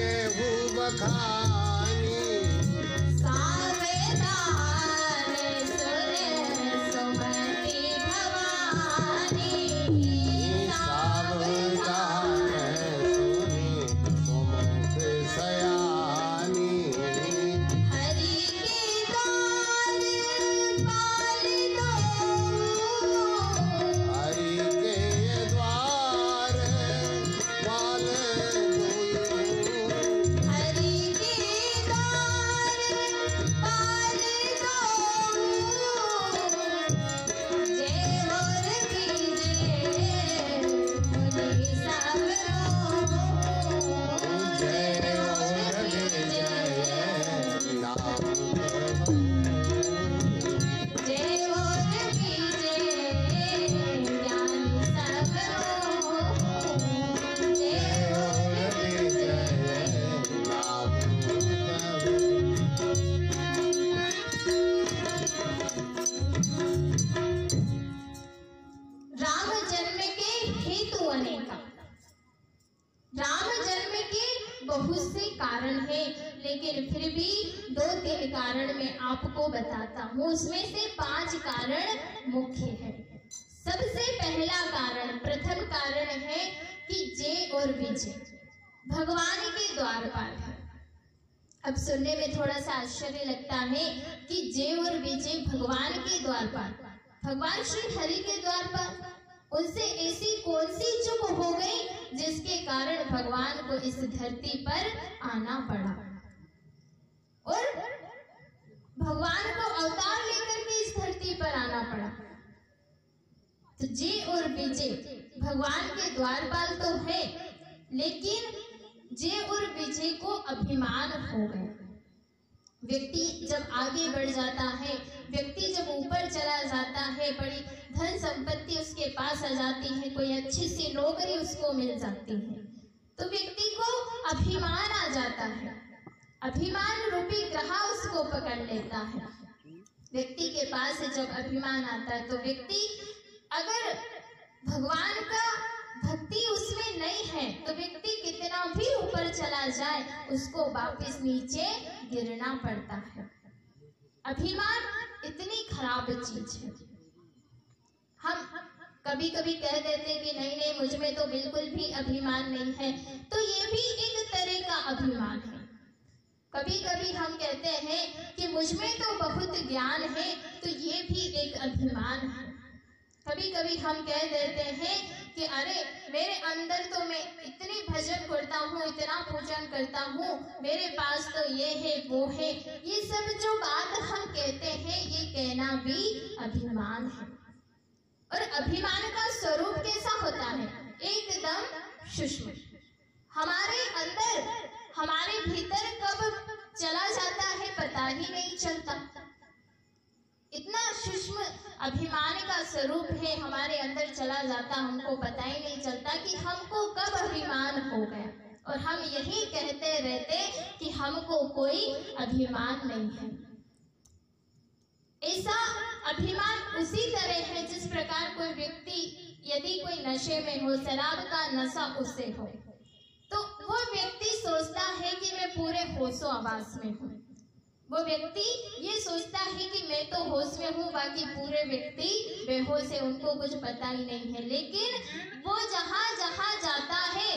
केहू बखानी सावेदार सुर सुमति भवानी सावधान सुनी सुमत सयानी हरि के द्वार पाल दो हरि के द्वार पाल हरि के द्वार पाल दो जय और कीजिए मुनि सब जय और जय नाम जय और कीजिए ज्ञानी सब जय और राम जन्म के हेतु अनेका। राम जन्म के बहुत से कारण हैं, लेकिन फिर भी 2-3 कारण मैं आपको बताता हूँ। उसमें से 5 कारण मुख्य है। सबसे पहला कारण, प्रथम कारण है कि जय और विजय भगवान के द्वारपाल है। अब सुनने में थोड़ा सा आश्चर्य लगता है कि जय और विजय भगवान के द्वारपाल, भगवान श्री हरि के द्वारपाल, उनसे ऐसी कौन सी चूक हो गई जिसके कारण भगवान को इस धरती पर आना पड़ा और भगवान को अवतार लेकर के इस धरती पर आना पड़ा। तो जय और विजय भगवान के द्वारपाल तो है, लेकिन जय और विजय को अभिमान हो गया। व्यक्ति जब आगे बढ़ जाता है, व्यक्ति जब ऊपर चला जाता है, बड़ी धन संपत्ति उसके पास आ जाती है, कोई अच्छी सी नौकरी उसको मिल जाती है, तो व्यक्ति को अभिमान आ जाता है। अभिमान रूपी ग्रह उसको पकड़ लेता है। व्यक्ति के पास जब अभिमान आता है तो व्यक्ति अगर भगवान का भक्ति उसमें नहीं है तो व्यक्ति कितना भी ऊपर चला जाए उसको वापस नीचे गिरना पड़ता है। अभिमान इतनी खराब चीज है। हम कभी कभी कह देते हैं कि नहीं नहीं मुझ में तो बिल्कुल भी अभिमान नहीं है, तो ये भी एक तरह का अभिमान है। कभी कभी हम कहते हैं कि मुझ में तो बहुत ज्ञान है, तो ये भी एक अभिमान है। कभी कभी हम कह देते हैं कि अरे मेरे अंदर तो मैं इतनी भजन करता हूँ, इतना पूजन करता हूँ, मेरे पास तो ये है वो है। ये सब जो बात हम कहते हैं ये कहना भी अभिमान है। और अभिमान का स्वरूप कैसा होता है? एकदम सूक्ष्म। हमारे अंदर, हमारे भीतर कब चला जाता है पता ही नहीं चलता। इतना सूक्ष्म अभिमान का स्वरूप है, हमारे अंदर चला जाता, हमको पता ही नहीं चलता कि हमको कब अभिमान हो गया। और हम यही कहते रहते कि हमको कोई अभिमान नहीं है। ऐसा अभिमान उसी तरह है जिस प्रकार कोई व्यक्ति यदि कोई नशे में हो, शराब का नशा उसे हो, तो वो व्यक्ति सोचता है कि मैं पूरे होशो आवास में हूँ। वो व्यक्ति ये सोचता है कि मैं तो होश में हूँ, बाकी पूरे व्यक्ति बेहोश है, उनको कुछ पता ही नहीं है। लेकिन वो जहाँ जहाँ जाता है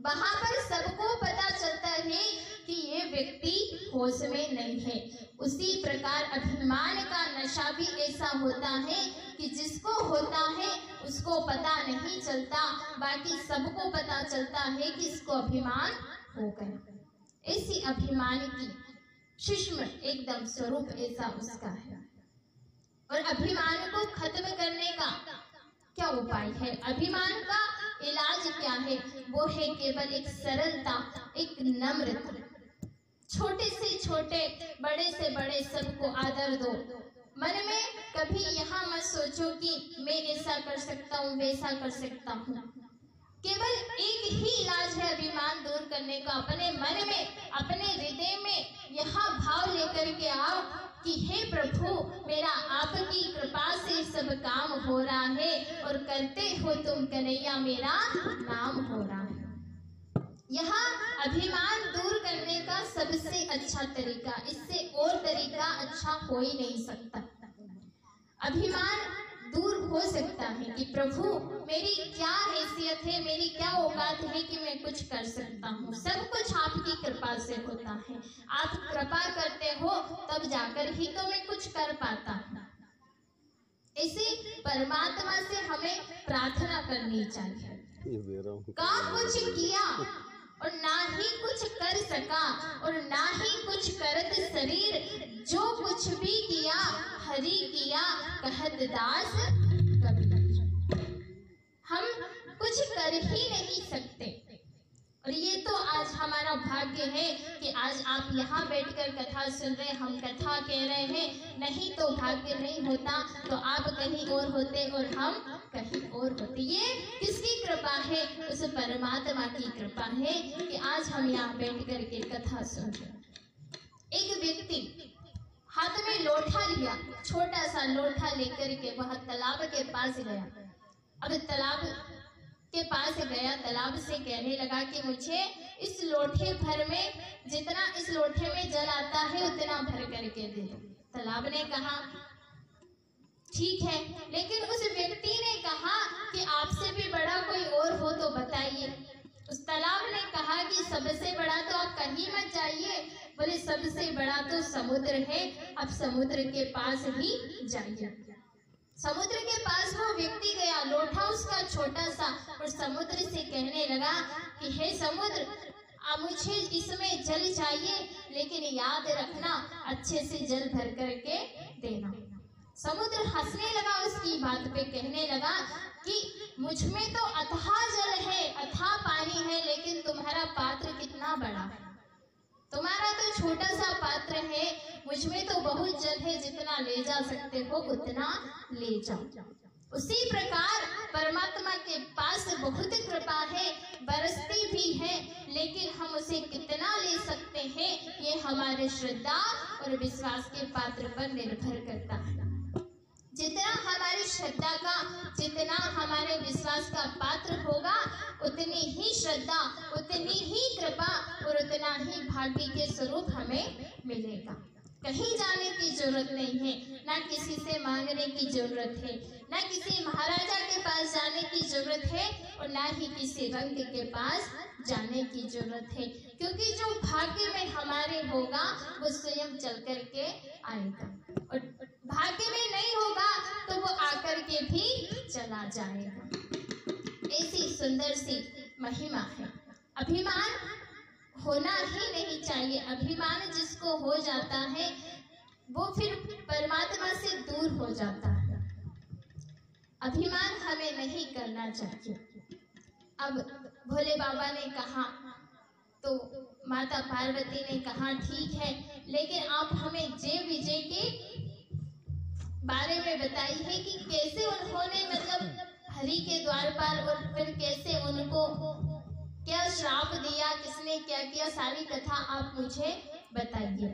वहां पर सबको पता चलता है कि ये व्यक्ति होश में नहीं है। उसी प्रकार अभिमान का नशा भी ऐसा होता है कि जिसको होता है उसको पता नहीं चलता, बाकी सबको पता चलता है कि इसको अभिमान हो गया। इसी अभिमान की सूक्ष्म एकदम स्वरूप ऐसा उसका है। और अभिमान को खत्म करने का क्या उपाय है? अभिमान का इलाज क्या है? वो है केवल एक सरलता, एक नम्रता। छोटे से छोटे, बड़े से बड़े सबको आदर दो। मन में कभी यहाँ मत सोचो कि मैं ऐसा कर सकता हूँ, वैसा कर सकता हूँ। केवल एक ही इलाज है अभिमान दूर करने का। अपने मन में, अपने हृदय में यहाँ भाव लेकर के आओ कि हे प्रभु, मेरा आपकी कृपा से सब काम हो रहा है और करते हो तुम कन्हैया, मेरा नाम हो रहा है। यहाँ अभिमान दूर करने का सबसे अच्छा तरीका, इससे और तरीका अच्छा हो ही नहीं सकता। अभिमान दूर हो सकता है कि प्रभु मेरी क्या हैसियत है, मेरी क्या औकात है कि मैं कुछ कर सकता हूँ। सब कुछ आपकी कृपा से होता है, आप कृपा करते हो तब जाकर ही तो मैं कुछ कर पाता हूँ। इसी परमात्मा से हमें प्रार्थना करनी चाहिए। काम कुछ किया और ना ही कुछ कर सका और ना ही कुछ करत शरीर, जो कुछ भी किया हरि किया कहत दास कबीर। हम कुछ कर ही नहीं सकते। और ये तो आज हमारा भाग्य है कि आज आप यहाँ बैठकर कथा सुन रहे, हम कथा कह रहे हैं। नहीं तो भाग्य नहीं होता तो आप कहीं और होते और हम कहीं और होते। ये किसकी कृपा है? उस परमात्मा की कृपा है कि आज हम यहाँ बैठ कर के कथा सुन रहे। एक व्यक्ति हाथ में लोटा लिया, छोटा सा लोटा लेकर के वह तालाब के पास गया। अब तालाब के पास गया, तालाब से कहने लगा कि मुझे इस लोटे भर में, जितना इस लोटे में जल आता है उतना भर करके दे दो। तालाब ने कहा ठीक है, लेकिन उस व्यक्ति ने कहा कि आपसे भी बड़ा कोई और हो तो बताइए। उस तालाब ने कहा कि सबसे बड़ा तो आप कहीं मत जाइए। बोले सबसे बड़ा तो समुद्र है, अब समुद्र के पास ही जाइए। समुद्र के पास वो व्यक्ति गया, लोटा उसका छोटा सा, और समुद्र से कहने लगा कि हे समुद्र, अब मुझे इसमें जल चाहिए, लेकिन याद रखना अच्छे से जल भर करके देना। समुद्र हंसने लगा उसकी बात पे, कहने लगा कि मुझ में तो अथाह जल है, अथाह पानी है, लेकिन तुम्हारा पात्र कितना बड़ा है, तुम्हारा तो छोटा सा पात्र है, मुझ में तो बहुत जल है, जितना ले जा सकते हो उतना ले जाओ। उसी प्रकार परमात्मा के पास बहुत कृपा है, बरसती भी है, लेकिन हम उसे कितना ले सकते हैं ये हमारे श्रद्धा और विश्वास के पात्र पर निर्भर करता है। जितना हमारी श्रद्धा का, जितना हमारे विश्वास का पात्र होगा, उतनी ही श्रद्धा, उतनी ही कृपा और उतना ही भाग्य के स्वरूप हमें मिलेगा। कहीं जाने की जरूरत नहीं है, ना किसी से मांगने की जरूरत है, ना किसी महाराजा के पास जाने की जरूरत है, और ना ही किसी रंग के पास जाने की जरूरत है, क्योंकि जो भाग्य में हमारे होगा वो स्वयं चल कर के आएगा, और भाग्य में नहीं होगा तो वो आकर के भी चला जाएगा। ऐसी सुंदर सी महिमा है। अभिमान होना ही नहीं चाहिए। अभिमान जिसको हो जाता है वो फिर परमात्मा से दूर हो जाता है। अभिमान हमें नहीं करना चाहिए। अब भोले बाबा ने कहा तो माता पार्वती ने कहा ठीक है, लेकिन आप हमें जय विजय के बारे में बताइए कि कैसे उन्होंने मतलब हरि के द्वारपाल, और फिर कैसे उनको क्या श्राप दिया, किसने क्या किया, सारी कथा आप मुझे बताइए।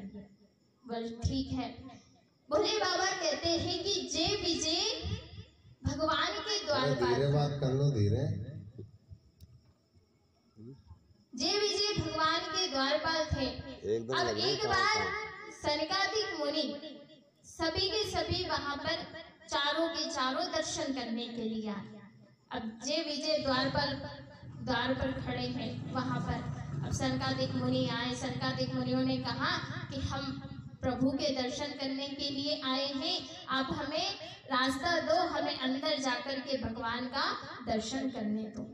बोल ठीक है। भोले बाबा कहते हैं कि जय विजय भगवान के द्वारपाल, धीरे बात कर लो, धीरे। जय विजय भगवान के द्वारपाल थे। अब एक बार सनकादिक मुनि सभी के सभी वहां पर चारों के चारों दर्शन करने के लिए आए। अब जय विजय द्वार पर खड़े हैं वहां पर। अब सनकादिक मुनि आए। सनकादिक मुनियों ने कहा कि हम प्रभु के दर्शन करने के लिए आए हैं, आप हमें रास्ता दो, हमें अंदर जाकर के भगवान का दर्शन करने दो।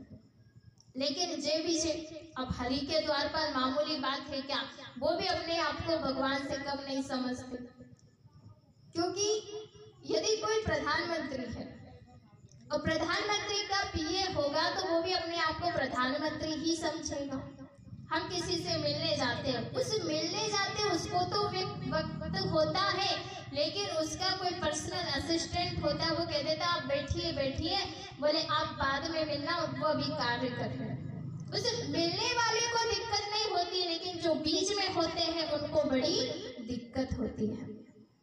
लेकिन जय विजय अब हरि के द्वार पर मामूली बात है क्या, वो भी अपने आप को भगवान से कम नहीं समझते, क्योंकि यदि कोई प्रधानमंत्री है और प्रधानमंत्री का पीए होगा तो वो भी अपने आप को प्रधानमंत्री ही समझेगा। हम किसी से मिलने जाते हैं, उसको तो वक्त होता है, लेकिन उसका कोई पर्सनल असिस्टेंट होता है, वो कह देता आप बैठिए बैठिए, बोले आप बाद में मिलना, वो अभी कार्य कर रहे हैं। उस मिलने वाले को दिक्कत नहीं होती, लेकिन जो बीच में होते हैं उनको बड़ी दिक्कत होती है।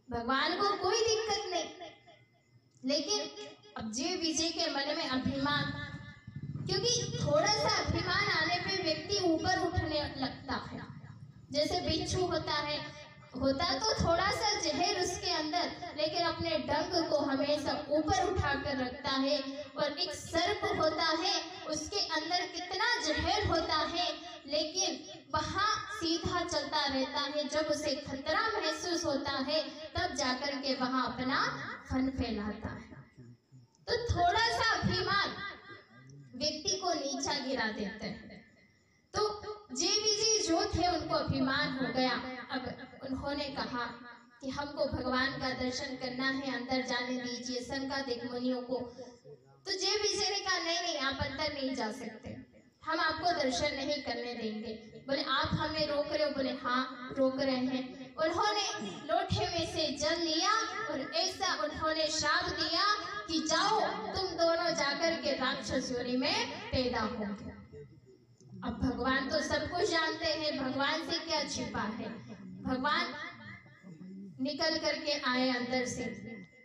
भगवान को कोई दिक्कत नहीं, लेकिन अब जय विजय के मन में अभिमान, क्योंकि थोड़ा सा अभिमान आने पे व्यक्ति ऊपर उठने लगता है। जैसे बिच्छू होता तो थोड़ा सा जहर उसके अंदर, लेकिन अपने डंक को हमेशा ऊपर उठाकर रखता है। और एक सर्प होता है, उसके अंदर कितना जहर होता है, लेकिन वहाँ सीधा चलता रहता है। जब उसे खतरा महसूस होता है तब जाकर के वहाँ अपना फन फैलाता है। तो थोड़ा सा अभिमान व्यक्ति को नीचा गिरा देते हैं। तो जे विजय जो थे उनको अभिमान हो गया। अब उन्होंने कहा कि हमको भगवान का दर्शन करना है, अंदर जाने दीजिए सनकादिक मुनियों को। तो जे विजय ने कहा नहीं नहीं, आप अंदर नहीं जा सकते, हम आपको दर्शन नहीं करने देंगे। बोले आप हमें रोक रहे हो? बोले हाँ रोक रहे हैं। उन्होंने लोटे में से जल लिया और ऐसा उन्होंने श्राप दिया कि जाओ तुम दोनों जाकर के राक्षस योनि में पैदा होंगे। अब भगवान तो सब कुछ जानते हैं, भगवान से क्या छिपा है। भगवान निकल करके आए अंदर से,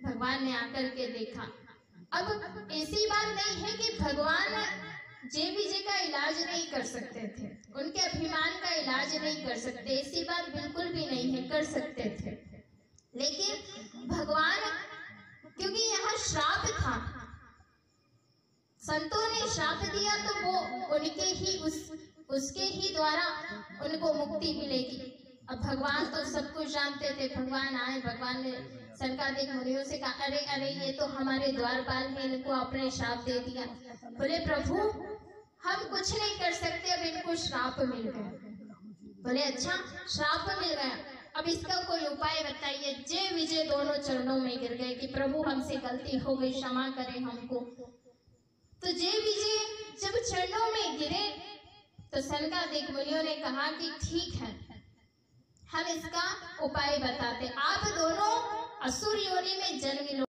भगवान ने आकर के देखा। अब ऐसी बात नहीं है कि भगवान जे विजय का इलाज नहीं कर सकते थे, उनके अभिमान का इलाज नहीं कर सकते, ऐसी बात बिल्कुल भी नहीं है, कर सकते थे। लेकिन भगवान, क्योंकि यहाँ श्राप था, संतों ने श्राप दिया तो वो उनके ही उसके ही द्वारा उनको मुक्ति मिलेगी। अब भगवान तो सब कुछ जानते थे। भगवान आए, भगवान ने सनकादिक मुनियों से कहा अरे अरे ये तो हमारे द्वारपाल हैं, इनको आपने श्राप दे दिया। बोले प्रभु हम कुछ नहीं कर सकते, अब इनको श्राप मिल गया। बोले अच्छा श्राप मिल गया, अब इसका कोई उपाय बताइए। जय विजय दोनों चरणों में गिर गए कि प्रभु हमसे गलती हो गई, क्षमा करें हमको। तो जय विजय जब चरणों में गिरे तो सनकादिक मुनियों ने कहा कि ठीक है, हम इसका उपाय बताते। आप दोनों असुर योनि में जन्म लो।